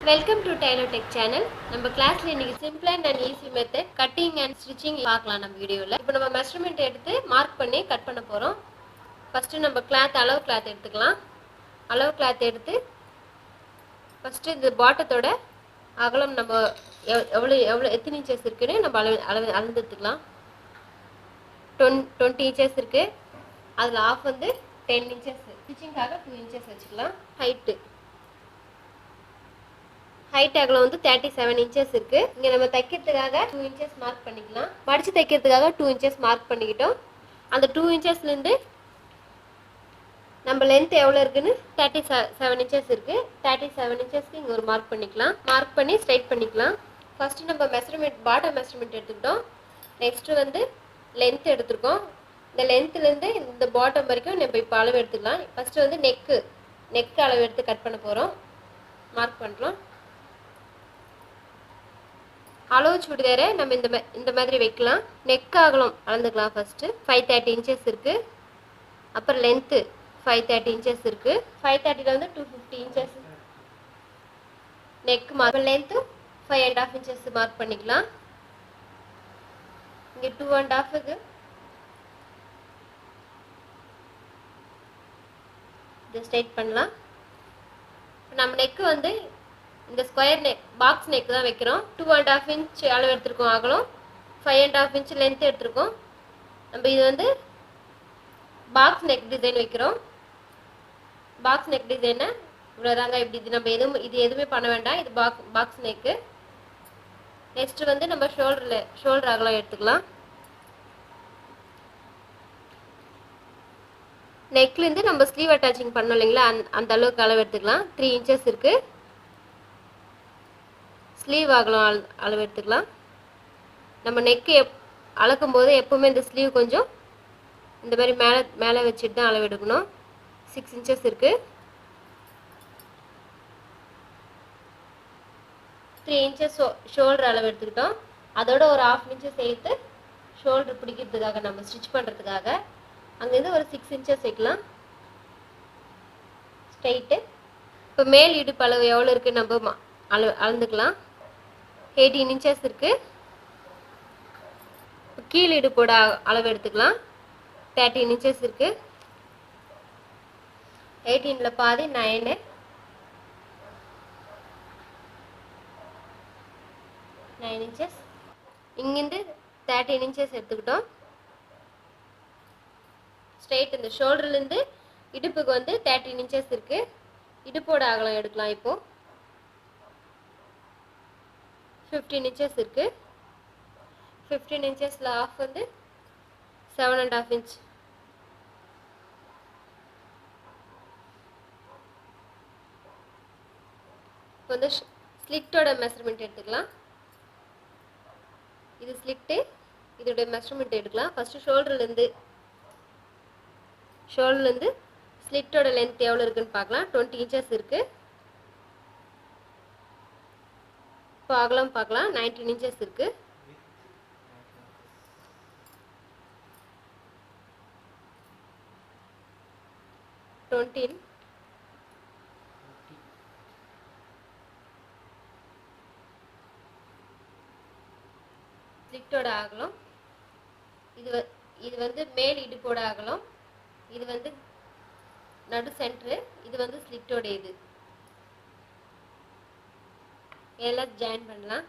Welcome to Taylor Tech channel. நம்ம கிளாஸ்ல இன்னைக்கு simple and easy method cutting and stitching பார்க்கலாம் நம்ம வீடியோல. இப்போ நம்ம மெஷர்மென்ட் எடுத்து மார்க் பண்ணி கட் பண்ண போறோம். ஃபர்ஸ்ட் நம்ம அளவு கிளாத் எடுத்துக்கலாம். அளவு கிளாத் எடுத்து ஃபர்ஸ்ட் இந்த பாட்டத்தோட அகலம் நம்ம எவ்வளவு எத்தனை இன்ச்சஸ் இருக்குன்னு நம்ம அளந்து எடுத்துக்கலாம். 20 இன்ச்சஸ் இருக்கு. அதுல half வந்து 10 இன்ச்சஸ். ஸ்டிச்சிங்காக 2 இன்ச்சஸ் வச்சுக்கலாம். ஹைட் அகலம் வந்து 37 இன்ச்சஸ் இருக்கு. இங்க நம்ம தைக்கிறதுக்காக 2 இன்ச்சஸ் மார்க் பண்ணிக்கலாம். மடிச்சு தைக்கிறதுக்காக 2 இன்ச்சஸ் மார்க் பண்ணிக்கிட்டோம். அந்த 2 இன்ச்சஸ்ல இருந்து நம்ம லென்த் எவ்வளவு இருக்குன்னு 37 இன்ச்சஸ் இருக்கு. 37 இன்ச்சஸ்க்கு இங்க ஒரு மார்க் பண்ணிக்கலாம். மார்க் பண்ணி ஸ்ட்ரைட் பண்ணிக்கலாம். ஃபர்ஸ்ட் நம்ம மெஷர்மென்ட் பாட்டம் மெஷர்மென்ட் எடுத்துக்கிட்டோம். நெக்ஸ்ட் வந்து லென்த் எடுத்துக்கோம். இந்த லென்த்ல இருந்து இந்த பாட்டம் வரைக்கும் நம்ம இப்ப அளவு எடுத்துக்கலாம். ஃபர்ஸ்ட் வந்து நெக் அளவு எடுத்து கட் பண்ண போறோம். மார்க் பண்றோம். அளவு சுடிதாரை நம்ம இந்த மாதிரி வைக்கலாம். நெக் அகலம் அளந்துக்கலாம். ஃபர்ஸ்ட் 530 இன்ச்சஸ் இருக்கு. அப்புறம் லென்த் 530 இன்ச்சஸ் இருக்கு. 530ல வந்து 250 inches neck mark. Length 5.5 inches mark பண்ணிக்கலாம். இங்க 2.5க்கு இது ஸ்ட்ரைட் பண்ணலாம். நம்ம நெக் வந்து இந்த ஸ்கொயர் நெக் பாக்ஸ் நெக் தான் வைக்கிறோம். 2.5 இன்ச் அளவு எடுத்துருக்கோம் அகலம், 5.5 இன்ச் லென்த் எடுத்துருக்கோம். நம்ம இது வந்து பாக்ஸ் நெக் டிசைன் வைக்கிறோம். பாக்ஸ் நெக் டிசைனை இவ்வளோதாங்க. இப்படி நம்ம இது எதுவுமே பண்ண வேண்டாம். இது பாக்ஸ் நெக்கு. நெக்ஸ்ட் வந்து நம்ம ஷோல்டர் அகலம் எடுத்துக்கலாம். நெக்லேருந்து நம்ம ஸ்லீவ் அட்டாச்சிங் பண்ணோம் இல்லைங்களா, அந்த அளவுக்கு அளவு எடுத்துக்கலாம். 3 இன்ச்சஸ் இருக்கு. ஸ்லீவ் அகலம் அளவு எடுத்துக்கலாம். நம்ம நெக்கு அளக்கும் போது எப்பவுமே இந்த ஸ்லீவ் கொஞ்சம் இந்த மாதிரி மேலே வச்சுட்டு தான் அளவு எடுக்கணும். 6 இன்ச்சஸ் இருக்கு. 3 இன்ச்சஸ் ஷோல்டர் அளவு எடுத்துக்கிட்டோம். அதோட ஒரு 1/2 இன்ச்சஸ் சேர்த்து ஷோல்டர் பிடிக்கிறதுக்காக நம்ம ஸ்டிச் பண்ணுறதுக்காக அங்கேருந்து ஒரு 6 இன்ச்சஸ் வைக்கலாம். ஸ்ட்ரைட்டு. இப்போ மேல் இடுப்பு அளவு எவ்வளோ இருக்குது நம்ம அளந்துக்கலாம். 18 இன்ச்சஸ் இருக்கு. கீழ் இடுப்போட அளவு எடுத்துக்கலாம். 13 இன்ச்சஸ் இருக்கு. 18ல பாதி 9 இன்ச்சஸ். இங்கிருந்து 13 இன்ச்சஸ் எடுத்துக்கிட்டோம். ஸ்ட்ரைட் இந்த ஷோல்டர்லேருந்து இடுப்புக்கு வந்து 13 இன்ச்சஸ் இருக்கு. இடுப்போட அகலம் எடுக்கலாம். இப்போ 15 இன்ச்சஸ் இருக்கு. 15 இன்ச்சஸ்ல ஆஃப் வந்து 7.5 இன்ச். இப்போ வந்து ஸ்லிட்டோட மெஷர்மெண்ட் எடுத்துக்கலாம். இது ஸ்லிட்டு, இதோட மெஷர்மெண்ட் எடுக்கலாம். ஃபர்ஸ்ட் ஷோல்டர்லேருந்து ஸ்லிட்டோட லென்த் எவ்வளோ இருக்குன்னு பார்க்கலாம். 20 இன்ச்சஸ் இருக்கு. இப்போ அகலம் பார்க்கலாம். 19 இன்ச்சஸ் இருக்கு. ஸ்லிட்டோட அகலம் இது வந்து மேல் இடுப்போட அகலம், இது வந்து நடு சென்டர், இது வந்து ஸ்லிட்டோட இது. எல்லாம் ஜாயின் பண்ணலாம்.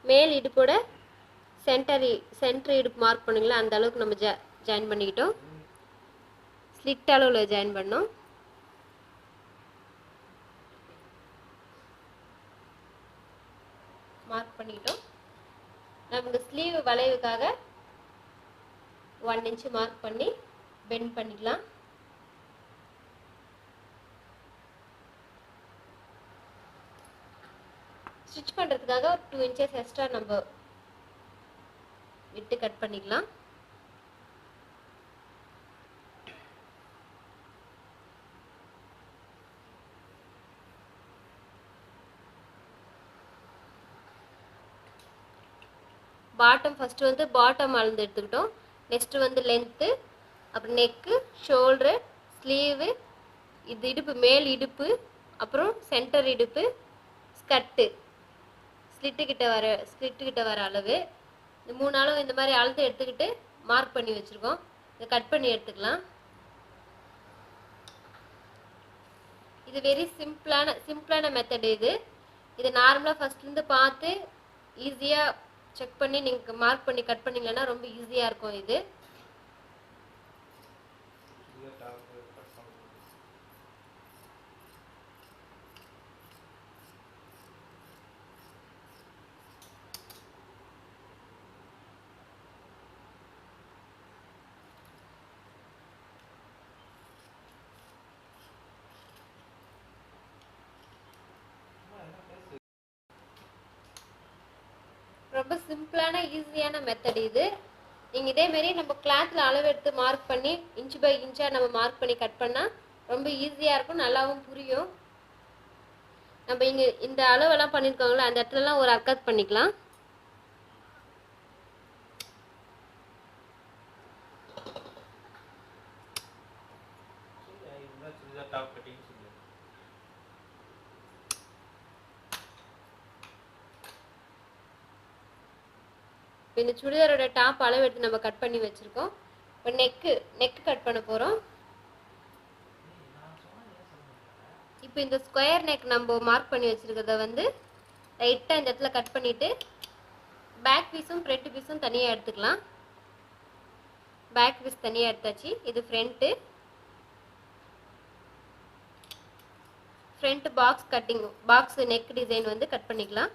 மேல் இடுப்போட சென்டர் இடுப்பு மார்க் பண்ணுங்களா, அந்த அளவுக்கு நம்ம ஜாயின் பண்ணிக்கிட்டோம். ஸ்லிட் அளவில் ஜாயின் பண்ணோம். மார்க் பண்ணிக்கிட்டோம். நமக்கு ஸ்லீவ் வளைவுக்காக 1 இன்ச் மார்க் பண்ணி பெண்ட் பண்ணிக்கலாம். ஸ்டிச் பண்ணுறதுக்காக ஒரு 2 இன்ச்சஸ் எக்ஸ்ட்ரா நம்ம விட்டு கட் பண்ணிக்கலாம். பாட்டம் ஃபர்ஸ்ட் வந்து பாட்டம் அளந்து எடுத்துக்கிட்டோம். நெக்ஸ்ட் வந்து லென்த்து, அப்புறம் நெக்கு, ஷோல்டரு, ஸ்லீவு, இது இடுப்பு, மேல் இடுப்பு, அப்புறம் சென்டர் இடுப்பு, ஸ்கர்ட்டு ஸ்லிட்டு கிட்ட வர அளவு, இந்த 3 அளவு இந்த மாதிரி அளந்து எடுத்துக்கிட்டு மார்க் பண்ணி வச்சுருக்கோம். இதை கட் பண்ணி எடுத்துக்கலாம். இது வெரி சிம்பிளான மெத்தட். இது நார்மலாக ஃபஸ்ட்லேருந்து பார்த்து ஈஸியாக செக் பண்ணி நீங்கள் மார்க் பண்ணி கட் பண்ணிங்கன்னா ரொம்ப ஈஸியாக இருக்கும். இது ரொம்ப சிம்பிளான ஈஸியான மெத்தட். இது நீங்கள் இதேமாரி நம்ம கிளாத்தில் அளவு எடுத்து மார்க் பண்ணி இன்ச் பை இன்ச்சாக நம்ம மார்க் பண்ணி கட் பண்ணால் ரொம்ப ஈஸியாக இருக்கும், நல்லாவும் புரியும். நம்ம இங்கே இந்த அளவெல்லாம் பண்ணியிருக்கோங்களா, அந்த இடத்துலலாம் ஒரு அக்கட் பண்ணிக்கலாம். இந்த சுடிதாரோட டாப் அளவு எடுத்து நம்ம கட் பண்ணி வச்சுருக்கோம். இப்போ நெக்கு கட் பண்ண போகிறோம். இப்போ இந்த ஸ்கொயர் நெக் நம்ம மார்க் பண்ணி வச்சுருக்கிறத வந்து லைட்டாக இந்த இடத்துல கட் பண்ணிவிட்டு பேக் பீஸும் ஃப்ரண்ட் பீஸும் தனியாக எடுத்துக்கலாம். பேக் பீஸ் தனியாக எடுத்தாச்சு. இது ஃப்ரண்ட் பாக்ஸ் நெக் டிசைன் வந்து கட் பண்ணிக்கலாம்.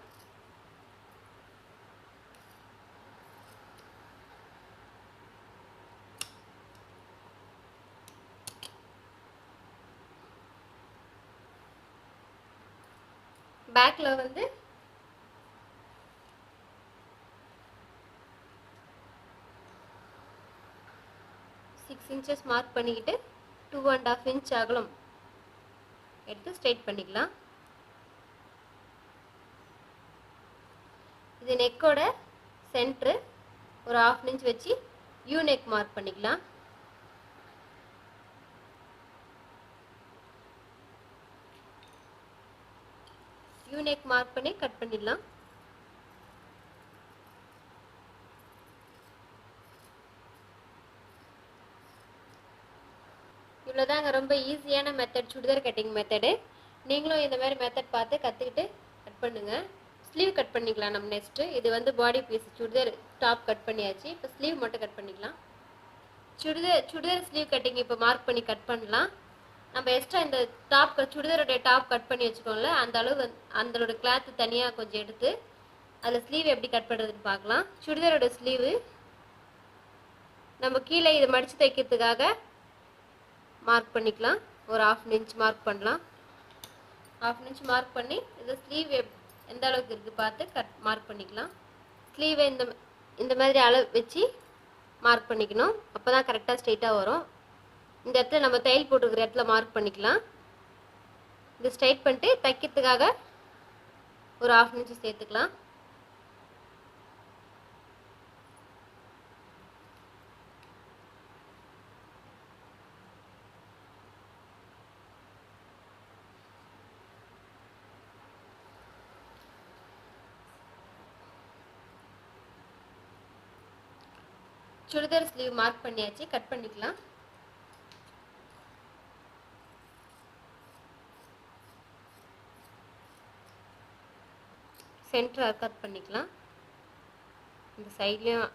பேக்கில் வந்து 6 இன்ச்சஸ் மார்க் பண்ணிக்கிட்டு 2.5 இன்ச் அகலம் எடுத்து ஸ்ட்ரைட் பண்ணிக்கலாம். இது நெக்கோட சென்ட்ரு ஒரு 1/2 இன்ச் வச்சு யூ நெக் மார்க் பண்ணிக்கலாம். யூ நெக் மார்க் பண்ணி கட் பண்ணிடலாம். இவ்வளோதாங்க, ரொம்ப ஈஸியான மெத்தட், சுடிதார் கட்டிங் மெத்தடு. நீங்களும் இந்த மாதிரி மெத்தட் பார்த்து கற்றுக்கிட்டு கட் பண்ணுங்கள். ஸ்லீவ் கட் பண்ணிக்கலாம் நம்ம நெக்ஸ்ட்டு. இது வந்து பாடி பீஸ் சுடிதார் டாப் கட் பண்ணியாச்சு. இப்போ ஸ்லீவ் மட்டும் கட் பண்ணிக்கலாம். சுடிதார் ஸ்லீவ் கட்டிங் இப்போ மார்க் பண்ணி கட் பண்ணலாம். நம்ம எக்ஸ்ட்ரா இந்த சுடிதாரோடைய டாப் கட் பண்ணி வச்சுக்கோங்கள, அந்த அளவு அதோட கிளாத்து தனியாக கொஞ்சம் எடுத்து அதில் ஸ்லீவ் எப்படி கட் பண்ணுறதுன்னு பார்க்கலாம். சுடிதாரோட ஸ்லீவு நம்ம கீழே இதை மடித்து தைக்கிறதுக்காக மார்க் பண்ணிக்கலாம். ஒரு 1/2 இன்ச் மார்க் பண்ணலாம். 1/2 இன்ச் மார்க் பண்ணி இந்த ஸ்லீவ் எந்த அளவுக்கு இருக்குது பார்த்து மார்க் பண்ணிக்கலாம். ஸ்லீவை இந்த மாதிரி அளவு வச்சு மார்க் பண்ணிக்கணும். அப்போ தான் கரெக்டாக ஸ்ட்ரைட்டாக வரும். இந்த இடத்துல நம்ம தையல் போட்டுருக்கிற இடத்துல மார்க் பண்ணிக்கலாம். இது ஸ்ட்ரைட் பண்ணிட்டு தைக்கிறதுக்காக ஒரு 1/2 இன்ச் சேர்த்துக்கலாம். சுடிதார் ஸ்லீவ் மார்க் பண்ணியாச்சு, கட் பண்ணிக்கலாம். சென்டர் கட் பண்ணிக்கலாம். இந்த சைட்லேயும்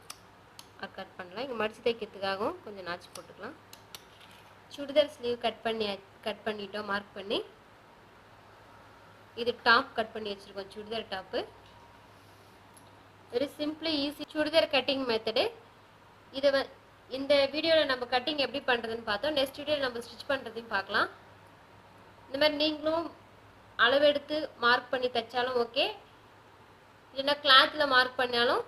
கட் பண்ணலாம். இங்கே மடித்து தைக்கிறதுக்காகவும் கொஞ்சம் நாச்சு போட்டுக்கலாம். சுடிதார் ஸ்லீவ் கட் பண்ணிட்டோம் மார்க் பண்ணி. இது டாப் கட் பண்ணி வச்சுருக்கோம், churidar top. Very simply easy churidar cutting method. இந்த வீடியோவில் நம்ம கட்டிங் எப்படி பண்ணுறதுன்னு பார்த்தோம். நெக்ஸ்ட் வீடியோவில் நம்ம ஸ்டிச் பண்ணுறதையும் பார்க்கலாம். இந்த மாதிரி நீங்களும் அளவெடுத்து மார்க் பண்ணி தைச்சாலும் ஓகே, இல்லைன்னா கிளாத்தில் மார்க் பண்ணாலும்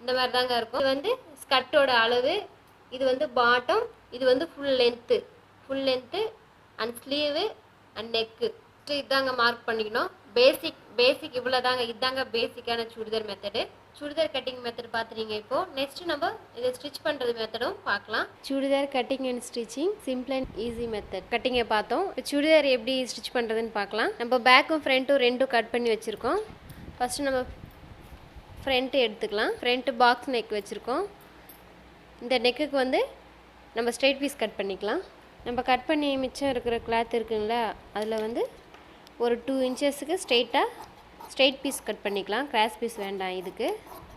இந்த மாதிரி தாங்க இருக்கும். இது வந்து ஸ்கர்ட்டோட அளவு, இது வந்து பாட்டம், இது வந்து full length and sleeve and neck. இதாங்க மார்க் பண்ணிக்கணும். பேசிக் இவ்வளோ தாங்க. இதுதாங்க பேசிக்கான churidar method. Churidar cutting method பார்த்துட்டீங்க. இப்போது நெக்ஸ்ட்டு நம்ம இதை ஸ்டிச் பண்ணுறது மெத்தடும் பார்க்கலாம். Churidar cutting and stitching simple and easy method கட்டிங்கை பார்த்தோம். இப்போ சுடிதார் எப்படி ஸ்டிச் பண்ணுறதுன்னு பார்க்கலாம். நம்ம பேக்கும் ஃப்ரண்ட்டும் ரெண்டும் கட் பண்ணி வச்சுருக்கோம். ஃபஸ்ட்டு நம்ம ஃப்ரண்ட்டு எடுத்துக்கலாம். ஃப்ரண்ட்டு பாக்ஸ் நெக் வச்சுருக்கோம். இந்த நெக்குக்கு வந்து நம்ம ஸ்ட்ரெயிட் பீஸ் கட் பண்ணிக்கலாம். நம்ம கட் பண்ணி மிச்சம் இருக்கிற கிளாத் இருக்குங்களா, அதில் வந்து ஒரு 2 இன்ச்சஸுக்கு ஸ்ட்ரெயிட் பீஸ் கட் பண்ணிக்கலாம். கிராஸ் பீஸ் வேண்டாம். இதுக்கு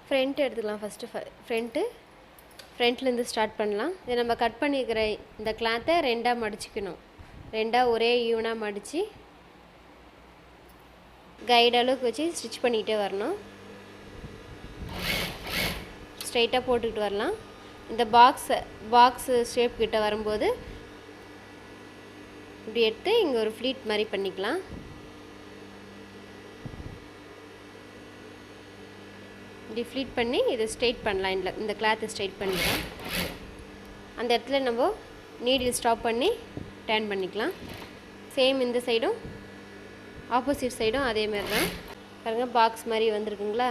ஃப்ரண்ட் எடுத்துக்கலாம். ஃபஸ்ட்டு ஃப்ரண்ட்லேருந்து ஸ்டார்ட் பண்ணலாம். இதை நம்ம கட் பண்ணியிருக்கிற இந்த கிளாத்தை 2ஆக மடிச்சிக்கணும். 2ஆக ஒரே ஈவனாக மடித்து கைடு அளவுக்கு வச்சு ஸ்டிச் பண்ணிக்கிட்டே வரணும். ஸ்ட்ரெயிட்டாக போட்டுக்கிட்டு வரலாம். இந்த பாக்ஸ் ஷேப் கிட்ட வரும்போது இப்படி எடுத்து இங்கே ஒரு ஃப்ளீட் மாதிரி பண்ணிக்கலாம். இப்படி ஃப்ளீட் பண்ணி இதை ஸ்ட்ரெயிட் பண்ணலாம். இந்த கிளாத்தை ஸ்ட்ரெயிட் பண்ணிக்கலாம். அந்த இடத்துல நம்ம நீடில் ஸ்டாப் பண்ணி டர்ன் பண்ணிக்கலாம். சேம் இந்த சைடும் ஆப்போசிட் சைடும் அதேமாதிரி தான். பாருங்கள், பாக்ஸ் மாதிரி வந்திருக்குங்களா,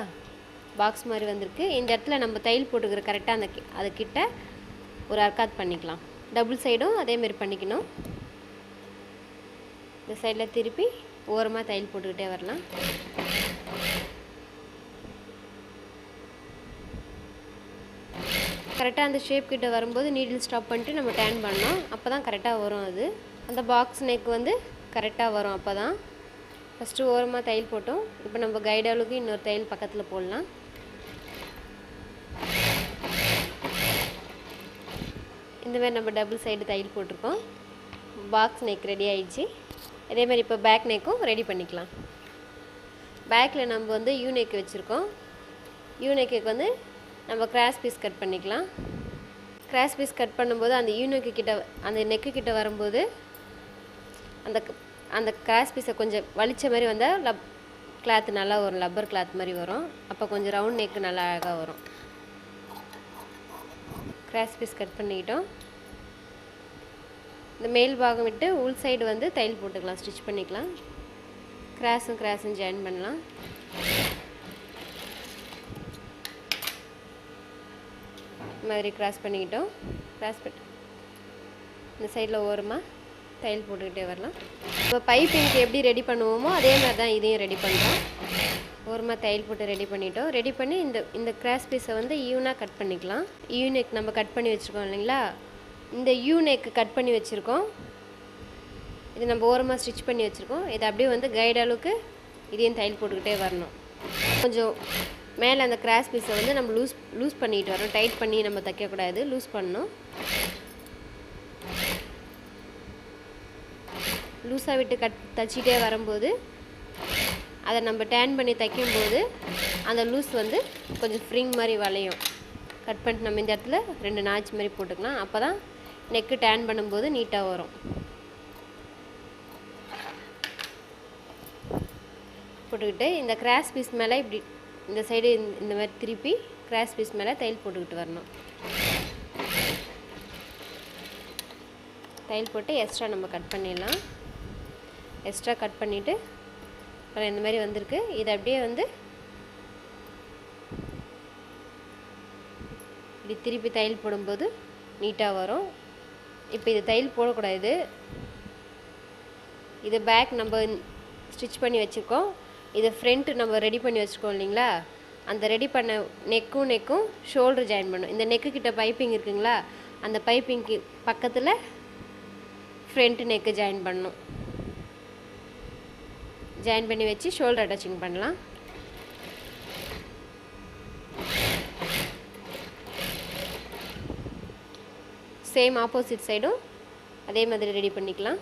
பாக்ஸ் மாதிரி வந்திருக்கு. இந்த இடத்துல நம்ம தையல் போட்டுக்கிற கரெக்டாக அதுக்கிட்ட ஒரு அர்க்காத் பண்ணிக்கலாம். டபுள் சைடும் அதேமாரி பண்ணிக்கணும். இந்த சைடில் திருப்பி ஓரமாக தையல் போட்டுக்கிட்டே வரலாம். கரெக்டாக அந்த ஷேப் கிட்ட வரும்போது நீடில் ஸ்டாப் பண்ணிட்டு நம்ம டர்ன் பண்ணோம். அப்போ தான் கரெக்டாக வரும். அது அந்த பாக்ஸ் நெக் வந்து கரெக்டாக வரும். அப்போ தான் ஃபஸ்ட்டு ஓரமாக தையல் போட்டோம். இப்போ நம்ம கைடு அளவுக்கு இன்னொரு தையல் பக்கத்தில் போடலாம். இந்தமாதிரி நம்ம டபுள் சைடு தையல் போட்டிருக்கோம். பாக்ஸ் நெக் ரெடி ஆகிடுச்சு. இதேமாதிரி இப்போ பேக் நெக்கும் ரெடி பண்ணிக்கலாம். பேக்கில் நம்ம வந்து யூ நெக் வச்சுருக்கோம். யூ நெக்குக்கு வந்து நம்ம கிராஸ் பீஸ் கட் பண்ணிக்கலாம். கிராஸ் பீஸ் கட் பண்ணும்போது அந்த யூ நெக்கு கிட்ட அந்த நெக்கு கிட்ட வரும்போது அந்த கிராஸ் பீஸை கொஞ்சம் வலிச்ச மாதிரி வந்தால் கிளாத் நல்லா வரும். லப்பர் கிளாத் மாதிரி வரும். அப்போ கொஞ்சம் ரவுண்ட் நெக்கு நல்லா அழகாக வரும். கிராஸ் பீஸ் கட் பண்ணிக்கிட்டோம். இந்த மேல் பாகம் விட்டு உள் சைடு வந்து தையல் போட்டுக்கலாம். ஸ்டிச் பண்ணிக்கலாம். கிராஸும் ஜாயின் பண்ணலாம். இந்த மாதிரி கிராஸ் பண்ணிக்கிட்டோம். இந்த சைடில் ஓரமாக தையல் போட்டுக்கிட்டே வரலாம். இப்போ பைப்பிங்க்கு எப்படி ரெடி பண்ணுவோமோ அதே மாதிரி தான் இதையும் ரெடி பண்ணுறோம். ஓரமாக தையல் போட்டு ரெடி பண்ணிட்டோம். ரெடி பண்ணி இந்த கிராஸ் பீஸை வந்து ஈவனாக கட் பண்ணிக்கலாம். யூ நெக் நம்ம கட் பண்ணி வச்சுருக்கோம் இல்லைங்களா, இந்த யூ நெக் கட் பண்ணி வச்சுருக்கோம். இது நம்ம ஓரமாக ஸ்டிச் பண்ணி வச்சுருக்கோம். இதை அப்படியே வந்து கைடு அளவுக்கு இதையும் தையல் போட்டுக்கிட்டே வரணும். கொஞ்சம் மேலே அந்த கிராஸ் பீஸை வந்து நம்ம லூஸ் பண்ணிட்டு வரோம். டைட் பண்ணி நம்ம தைக்கக்கூடாது, லூஸ் பண்ணணும். லூஸாக விட்டு தைச்சிட்டே வரும்போது அதை நம்ம டேர்ன் பண்ணி தைக்கும்போது அந்த லூஸ் வந்து கொஞ்சம் ஃப்ரிங் மாதிரி வளையும். கட் பண்ணிட்டு நம்ம இந்த இடத்துல 2 நாச் மாதிரி போட்டுக்கலாம். அப்போ தான் நெக்கு டேர்ன் பண்ணும்போது நீட்டாக வரும். போட்டுக்கிட்டு இந்த கிராஸ் பீஸ் மேலே இப்படி இந்த சைடு இந்த மாதிரி திருப்பி கிராஸ் பீஸ் மேலே தையல் போட்டுக்கிட்டு வரணும். தையல் போட்டு எக்ஸ்ட்ரா நம்ம கட் பண்ணிடலாம். எக்ஸ்ட்ரா கட் பண்ணிவிட்டு இந்த மாதிரி வந்திருக்கு. இதை அப்படியே வந்து இப்படி திருப்பி தையல் போடும்போது நீட்டாக வரும். இப்போ இது தையல் போடக்கூடாது. இது பேக் நம்ம ஸ்டிச் பண்ணி வச்சுருக்கோம். இதை ஃப்ரண்ட்டு நம்ம ரெடி பண்ணி வச்சுருக்கோம் இல்லைங்களா, அந்த ரெடி பண்ண நெக்கும் ஷோல்டர் ஜாயின் பண்ணும். இந்த நெக்கு கிட்ட பைப்பிங் இருக்குங்களா, அந்த பைப்பிங்க்கு பக்கத்தில் ஃப்ரண்ட்டு நெக்கு ஜாயின் பண்ணணும். ஜாயின் பண்ணி வச்சு ஷோல்டர் அட்டாச்சிங் பண்ணலாம். சேம் ஆப்போசிட் சைடும் அதே மாதிரி ரெடி பண்ணிக்கலாம்.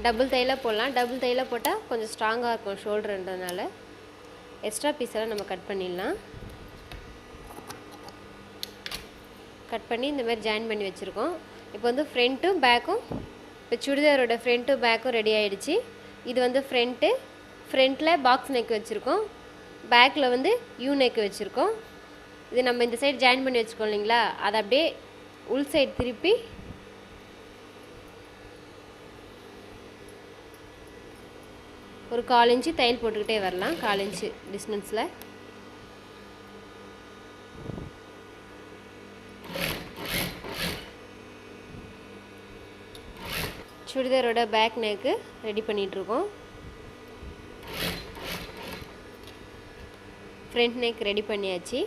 டபுள் தையலாக போடலாம். டபுள் தையலாக போட்டால் கொஞ்சம் ஸ்ட்ராங்காக இருக்கும் ஷோல்டர்ன்றதுனால. எக்ஸ்ட்ரா பீஸெல்லாம் நம்ம கட் பண்ணிடலாம். கட் பண்ணி இந்த மாதிரி ஜாயின் பண்ணி வச்சுருக்கோம். இப்போ வந்து ஃப்ரண்ட்டும் பேக்கும், இப்போ சுடிதாரோட ஃப்ரண்ட்டும் பேக்கும் ரெடி ஆகிடுச்சு. இது வந்து ஃப்ரண்ட்டில் பாக்ஸ் நெக் வச்சுருக்கோம். பேக்கில் வந்து யூ நெக் வச்சுருக்கோம். இது நம்ம இந்த சைடு ஜாயின் பண்ணி வச்சுக்கோம் இல்லைங்களா, அதை அப்படியே உள் சைடு திருப்பி ஒரு 1/4 இன்ச்சு தையல் போட்டுக்கிட்டே வரலாம். 1/4 இன்ச்சு டிஸ்டன்ஸில். சுடிதாரோட பேக் நெக்கு ரெடி பண்ணிகிட்ருக்கோம். ஃப்ரண்ட் நெக் ரெடி பண்ணியாச்சு.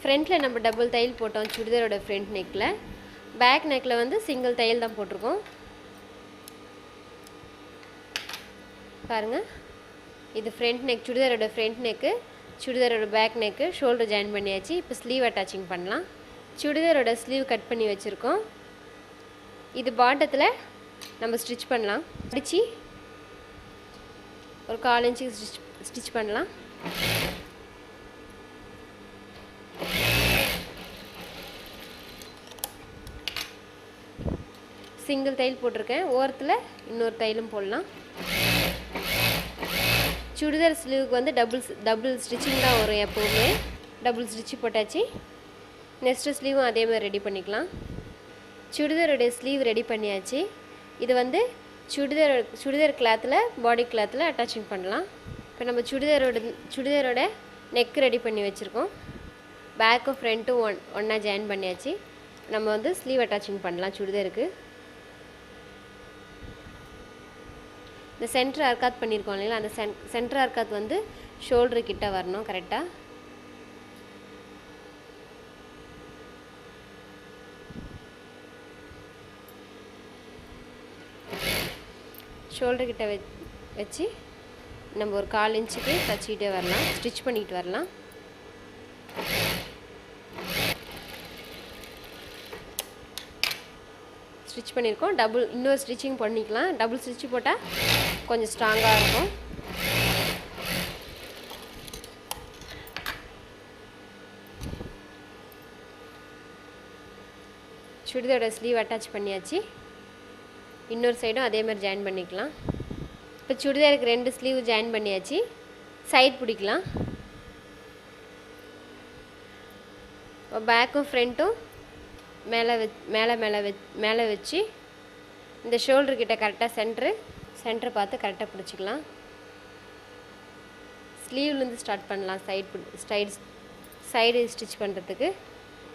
ஃப்ரண்ட்டில் நம்ம டபுள் தையல் போட்டோம் சுடிதாரோட ஃப்ரண்ட் நெக்கில். பேக் நெக்கில் வந்து சிங்கிள் தையல் தான் போட்டிருக்கோம். பாருங்கள், இது ஃப்ரண்ட் நெக், சுடிதாரோட ஃப்ரண்ட் நெக்கு, சுடிதாரோட பேக் நெக்கு, ஷோல்டர் ஜாயின் பண்ணியாச்சு. இப்போ ஸ்லீவ் அட்டாச்சிங் பண்ணலாம். சுடிதாரோட ஸ்லீவ் கட் பண்ணி வச்சுருக்கோம். இது பாட்டத்தில் நம்ம ஸ்டிச் பண்ணலாம். அடித்து ஒரு 1/4 இன்ச்சுக்கு ஸ்டிச் பண்ணலாம். சிங்கிள் தையல் போட்டிருக்கேன். ஓரத்தில் இன்னொரு தையலும் போடலாம். சுடிதார் ஸ்லீவுக்கு வந்து டபுள் ஸ்டிச்சிங் தான் வரும் எப்போவுமே. டபுள் ஸ்டிச்சு போட்டாச்சு. நெக்ஸ்ட்டு ஸ்லீவும் அதே மாதிரி ரெடி பண்ணிக்கலாம். சுடிதாரோடைய ஸ்லீவ் ரெடி பண்ணியாச்சு. இது வந்து சுடிதார் கிளாத்தில், பாடி கிளாத்தில் அட்டாச்சிங் பண்ணலாம். இப்போ நம்ம சுடிதாரோட நெக் ரெடி பண்ணி வச்சுருக்கோம். பேக்கும் ஃப்ரண்ட்டும் ஒன்றா ஜாயின் பண்ணியாச்சு. நம்ம வந்து ஸ்லீவ் அட்டாச்சிங் பண்ணலாம் சுடிதாருக்கு. இந்த சென்டர் அர்க்காத் பண்ணியிருக்கோம் இல்லைங்களா, அந்த சென்டர் அர்க்காத் வந்து ஷோல்டரு கிட்ட வரணும் கரெக்டாக. ஷோல்டர் கிட்ட வச்சு நம்ம ஒரு 1/4 இன்ச்சுக்கு தச்சிக்கிட்டே வரலாம், ஸ்டிச் பண்ணிக்கிட்டு வரலாம். ஸ்டிச் பண்ணியிருக்கோம். இன்னொரு ஸ்டிச்சிங் பண்ணிக்கலாம். டபுள் ஸ்டிச்சு போட்டால் கொஞ்சம் ஸ்ட்ராங்காக இருக்கும். சுடிதாரோட ஸ்லீவ் அட்டாச் பண்ணியாச்சு. இன்னொரு சைடும் அதே மாதிரி ஜாயின் பண்ணிக்கலாம். இப்போ சுடிதாருக்கு 2 ஸ்லீவ் ஜாயின் பண்ணியாச்சு. சைட் பிடிக்கலாம். பேக்கும் ஃப்ரண்ட்டும் மேலே வச்சு இந்த ஷோல்டர் கிட்ட கரெக்டாக சென்டரை பார்த்து கரெக்டாக பிடிச்சிக்கலாம். ஸ்லீவ்லேருந்து ஸ்டார்ட் பண்ணலாம். சைடு ஸ்டிச் பண்ணுறதுக்கு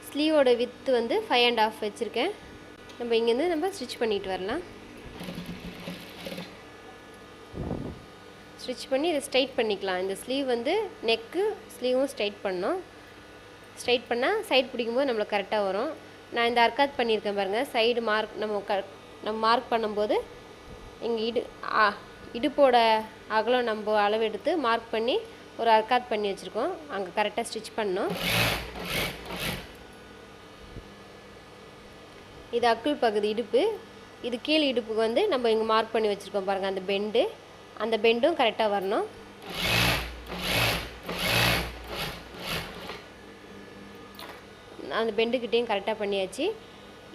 ஸ்லீவோட வித்து வந்து 5.5 வச்சுருக்கேன். நம்ம இங்கேருந்து நம்ம ஸ்டிச் பண்ணிட்டு வரலாம். ஸ்டிச் பண்ணி இதை ஸ்ட்ரைட் பண்ணிக்கலாம். இந்த ஸ்லீவ் வந்து நெக்கு ஸ்லீவும் ஸ்ட்ரைட் பண்ணோம். ஸ்ட்ரைட் பண்ணால் சைடு பிடிக்கும்போது நம்மளுக்கு கரெக்டாக வரும். நான் இந்த அர்க்காத் பண்ணியிருக்கேன் பாருங்கள். சைடு மார்க் நம்ம மார்க் பண்ணும்போது இங்கே இடுப்போட அகலம் நம்ம அளவு எடுத்து மார்க் பண்ணி ஒரு அர்க்காத் பண்ணி வச்சுருக்கோம். அங்கே கரெக்டாக ஸ்டிச் பண்ணோம். இது அக்குள் பகுதி இடுப்பு. இது கீழ் இடுப்புக்கு வந்து நம்ம இங்கே மார்க் பண்ணி வச்சுருக்கோம் பாருங்கள். அந்த பெண்டும் கரெக்டாக வரணும். அந்த பெண்டுக்கிட்டேயும் கரெக்டாக பண்ணியாச்சு.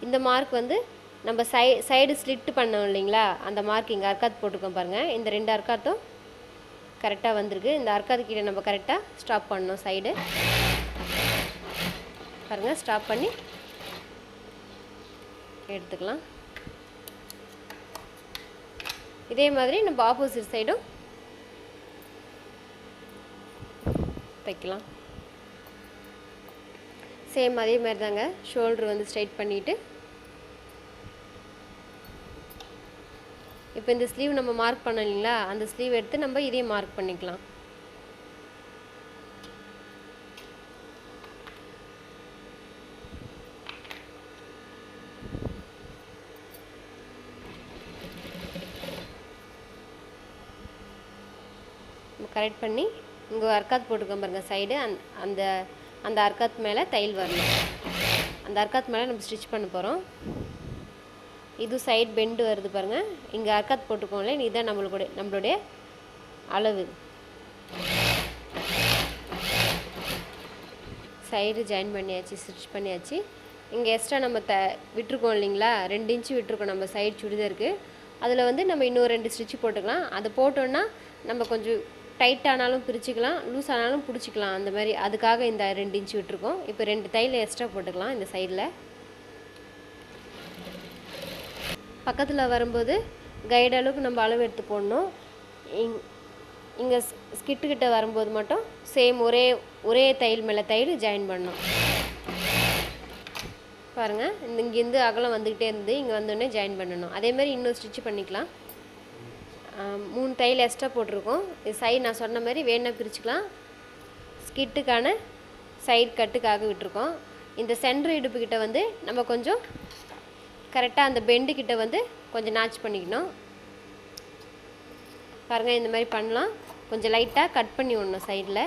இந்த மார்க் வந்து நம்ம சைடு ஸ்லிட்டு பண்ணோம் இல்லைங்களா, அந்த மார்க் இங்கே அர்க்காத் போட்டிருக்கோம் பாருங்கள். இந்த 2 அர்க்காத்தும் கரெக்டாக வந்திருக்கு. இந்த அர்க்காத்துக்கிட்ட நம்ம கரெக்டாக ஸ்டாப் பண்ணணும். சைடு பாருங்கள், ஸ்டாப் பண்ணி எடுத்துக்கலாம். இதே மாதிரி நம்ம ஆப்போசிட் சைடும் தைக்கலாம். சேம் அதே மாதிரி தாங்க. ஷோல்டர் வந்து ஸ்ட்ரைட் பண்ணிவிட்டு இப்போ இந்த ஸ்லீவ் நம்ம மார்க் பண்ணோம் இல்லைங்களா, அந்த ஸ்லீவ் எடுத்து நம்ம இதையும் மார்க் பண்ணிக்கலாம். கரெக்ட் பண்ணி இங்கே அர்க்காத் போட்டுக்கோம் பாருங்கள். சைடு அந்த அர்க்காத் மேலே தையல் வரணும். அந்த அர்க்காத் மேலே நம்ம ஸ்டிச் பண்ண போகிறோம். இது சைடு பெண்டு வருது பாருங்கள். இங்கே அர்க்காத் போட்டுக்கோங்களே, இதுதான் நம்மளுடைய அளவு. சைடு ஜாயின் பண்ணியாச்சு, ஸ்டிச் பண்ணியாச்சு. இங்கே எக்ஸ்ட்ரா நம்ம விட்டுருக்கோம் இல்லைங்களா, 2 இன்ச்சு விட்டுருக்கோம் நம்ம சைடு சுடிதாருக்கு. அதில் வந்து நம்ம இன்னும் 2 ஸ்டிச்சு போட்டுக்கலாம். அது போட்டோன்னா நம்ம கொஞ்சம் டைட் ஆனாலும் பிரிச்சுக்கலாம், லூஸ் ஆனாலும் பிடிச்சிக்கலாம். அந்த மாதிரி அதுக்காக இந்த 2 இன்ச்சு விட்டுருக்கோம். இப்போ 2 தையல் எக்ஸ்ட்ரா போட்டுக்கலாம் இந்த சைடில். பக்கத்தில் வரும்போது கைடு அளவுக்கு நம்ம அளவு எடுத்து போடணும். இங்கே ஸ்கிட்டுக்கிட்ட வரும்போது மட்டும் சேம் ஒரே தையல் மேலே தையல் ஜாயின் பண்ணணும். பாருங்கள், இங்கேருந்து அகலம் வந்துக்கிட்டே இருந்து இங்கே வந்தோடனே ஜாயின் பண்ணணும். அதேமாதிரி இன்னும் ஸ்டிச் பண்ணிக்கலாம். 3 தையல் எக்ஸ்ட்ரா போட்டிருக்கோம். இது சைடு நான் சொன்ன மாதிரி வேணால் பிரிச்சுக்கலாம். ஸ்கிட்டுக்கான சைடு கட்டுக்காக விட்டுருக்கோம். இந்த சென்ட்ரு இடுப்புக்கிட்ட வந்து நம்ம கொஞ்சம் கரெக்டாக அந்த பெண்டுக்கிட்ட வந்து கொஞ்சம் நாச் பண்ணிக்கணும். பாருங்கள், இந்த மாதிரி பண்ணலாம். கொஞ்சம் லைட்டாக கட் பண்ணி விடணும் சைடில்.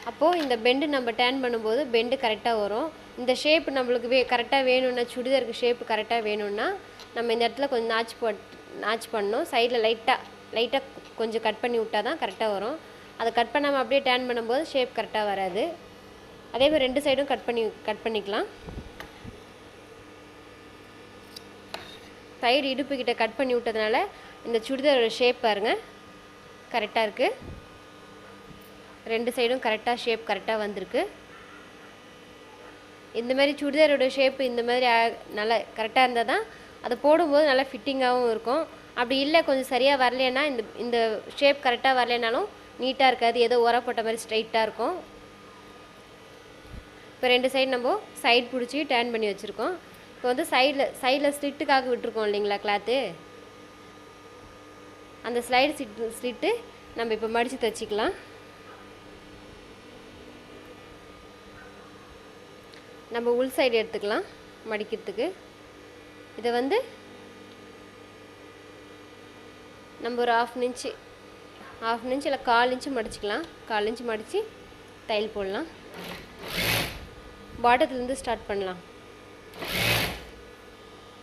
அப்போது இந்த பெண்டு நம்ம டேர்ன் பண்ணும்போது பெண்டு கரெக்டாக வரும். இந்த ஷேப் நம்மளுக்கு கரெக்டாக வேணும்னா, சுடிதாருக்கு ஷேப்பு கரெக்டாக வேணும்னா நம்ம இந்த இடத்துல கொஞ்சம் நாச் பண்ணணும். சைடில் லைட்டாக கொஞ்சம் கட் பண்ணி விட்டால் தான் கரெக்டாக வரும். அதை கட் பண்ணாமல் அப்படியே டேர்ன் பண்ணும்போது ஷேப் கரெக்டாக வராது. அதேமாதிரி 2 சைடும் கட் பண்ணிக்கலாம். சைடு இடுப்புக்கிட்ட கட் பண்ணி விட்டதுனால இந்த சுடிதாரோட ஷேப் பாருங்கள் கரெக்டாக இருக்குது. 2 சைடும் கரெக்டாக ஷேப் கரெக்டாக வந்திருக்கு. இந்த மாதிரி சுடிதாரோட ஷேப்பு இந்த மாதிரி நல்லா கரெக்டாக இருந்தால் தான் அதை போடும்போது நல்லா ஃபிட்டிங்காகவும் இருக்கும். அப்படி இல்லை கொஞ்சம் சரியாக வரலைன்னா இந்த ஷேப் கரெக்டாக வரலைனாலும் நீட்டாக இருக்காது, ஏதோ உரப்பட்ட மாதிரி ஸ்ட்ரைட்டாக இருக்கும். இப்போ 2 சைடு நம்ம சைடு பிடிச்சி டேர்ன் பண்ணி வச்சுருக்கோம். இப்போ வந்து சைடில் ஸ்லிட்டுக்காக விட்டுருக்கோம் இல்லைங்களா கிளாத்து, அந்த ஸ்லிட்டு நம்ம இப்போ மடித்து தைச்சிக்கலாம். நம்ம உள் சைடு எடுத்துக்கலாம் மடிக்கிறதுக்கு. இதை வந்து நம்ம ஒரு 1/2 இன்ச்சு இல்லை 1/4 இன்ச்சு மடிச்சுக்கலாம். 1/4 இன்ச்சு மடித்து தையல் போடலாம். பாட்டத்துலேருந்து ஸ்டார்ட் பண்ணலாம்.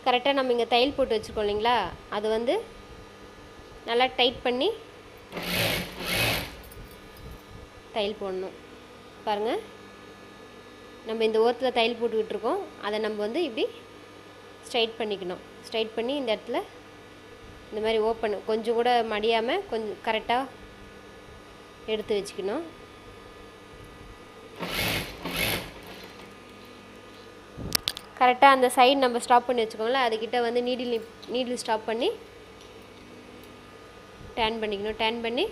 கரெக்டாக நம்ம இங்கே தையல் போட்டு வச்சுருக்கோம் இல்லைங்களா, அது வந்து நல்லா டைட் பண்ணி தையல் போடணும். பாருங்கள், நம்ம இந்த ஓரத்தில் தையல் போட்டுக்கிட்டு இருக்கோம். அதை நம்ம வந்து இப்படி ஸ்ட்ரைட் பண்ணிக்கணும். ஸ்ட்ரைட் பண்ணி இந்த இடத்துல இந்த மாதிரி ஓப்பன் கொஞ்சம் கூட மடியாமல் கொஞ்சம் கரெக்டாக எடுத்து வச்சுக்கணும். கரெக்டாக அந்த சைடு நம்ம ஸ்டாப் பண்ணி வச்சுக்கோங்களேன், அதுக்கிட்ட வந்து நீடில் ஸ்டாப் பண்ணி டேர்ன் பண்ணிக்கணும். டேர்ன் பண்ணி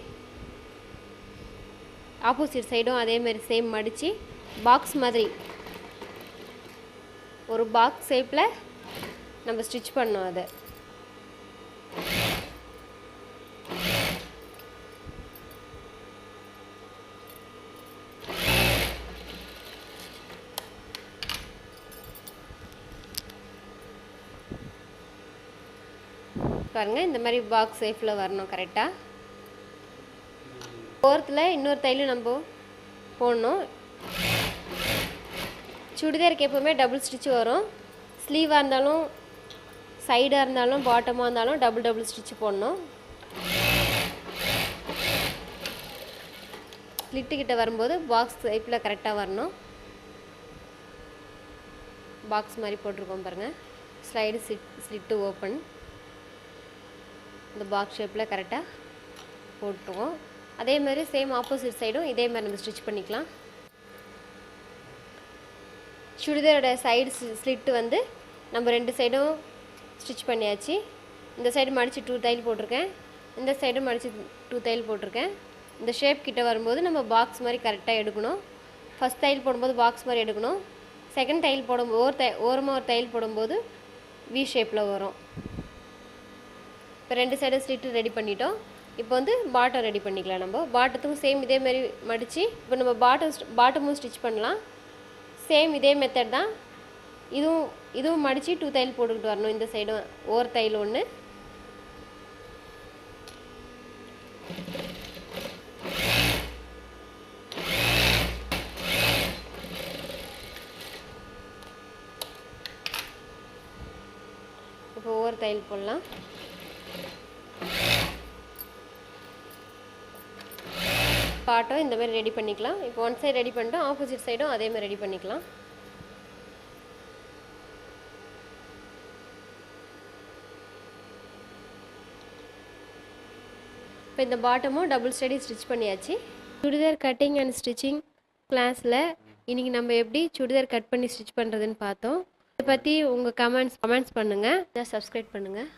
ஆப்போசிட் சைடும் அதேமாதிரி சேம் மடித்து பாக்ஸ் மாதிரி ஒரு பாக்ஸ் ஷேப்பில் நம்ம ஸ்டிச் பண்ணோம். அதை பாருங்கள், இந்த மாதிரி பாக்ஸ் ஷேப்பில் வரணும் கரெக்டாக. ஓரத்தில் இன்னொரு தையலும் நம்ம போடணும். சுடிதாருக்கு எப்போவுமே டபுள் ஸ்டிச் வரும். ஸ்லீவாக இருந்தாலும் சைடாக இருந்தாலும் பாட்டமாக இருந்தாலும் டபுள் ஸ்டிச் போடணும். ஸ்லிட்டுக்கிட்ட வரும்போது பாக்ஸ் ஷேப்பில் கரெக்டாக வரணும். பாக்ஸ் மாதிரி போட்டிருக்கோம் பாருங்கள். ஸ்லைடு ஸ்லிட்டு ஓப்பன் இந்த பாக்ஸ் ஷேப்பில் கரெக்டாக போட்டுருவோம். அதேமாதிரி சேம் ஆப்போசிட் சைடும் இதே மாதிரி நம்ம ஸ்டிச் பண்ணிக்கலாம். சுடிதாரோட சைடு ஸ்லிட்டு வந்து நம்ம 2 சைடும் ஸ்டிச் பண்ணியாச்சு. இந்த சைடு மடித்து 2 தையல் போட்டிருக்கேன், இந்த சைடும் மடித்து 2 தையல் போட்டிருக்கேன். இந்த ஷேப் கிட்ட வரும்போது நம்ம பாக்ஸ் மாதிரி கரெக்டாக எடுக்கணும். ஃபஸ்ட் தையல் போடும்போது பாக்ஸ் மாதிரி எடுக்கணும். செகண்ட் தையல் போடும்போது ஓரமாக ஒரு தையல் போடும்போது வி ஷேப்பில் வரும். இப்போ 2 சைடும் ஸ்லிட்டு ரெடி பண்ணிட்டோம். இப்போ வந்து பாட்டம் ரெடி பண்ணிக்கலாம். நம்ம பாட்டத்துக்கும் சேம் இதேமாரி மடித்து இப்போ நம்ம பாட்டமும் ஸ்டிச் பண்ணலாம். சேம் இதே மெத்தட் தான். இதுவும் மடித்து 2 தையல் போட்டுக்கிட்டு வரணும். இந்த சைடும் ஒரு தையல் ஒன்று, இப்போ ஒவ்வொரு தையல் போடலாம். பாட்டம் இந்த மாதிரி ரெடி பண்ணிக்கலாம். இப்போ ஒன் சைடு ரெடி பண்ணிட்டோம், ஆப்போசிட் சைடும் அதே மாதிரி ரெடி பண்ணிக்கலாம். இப்போ இந்த பாட்டமும் டபுள் ஸ்டடி ஸ்டிச் பண்ணியாச்சு. சுடிதார் கட்டிங் அண்ட் ஸ்டிச்சிங் கிளாஸில் இன்றைக்கி நம்ம எப்படி சுடிதார் கட் பண்ணி ஸ்டிச் பண்ணுறதுன்னு பார்த்தோம். இதை பற்றி உங்கள் கமெண்ட்ஸ் பண்ணுங்கள், சப்ஸ்கிரைப் பண்ணுங்கள்.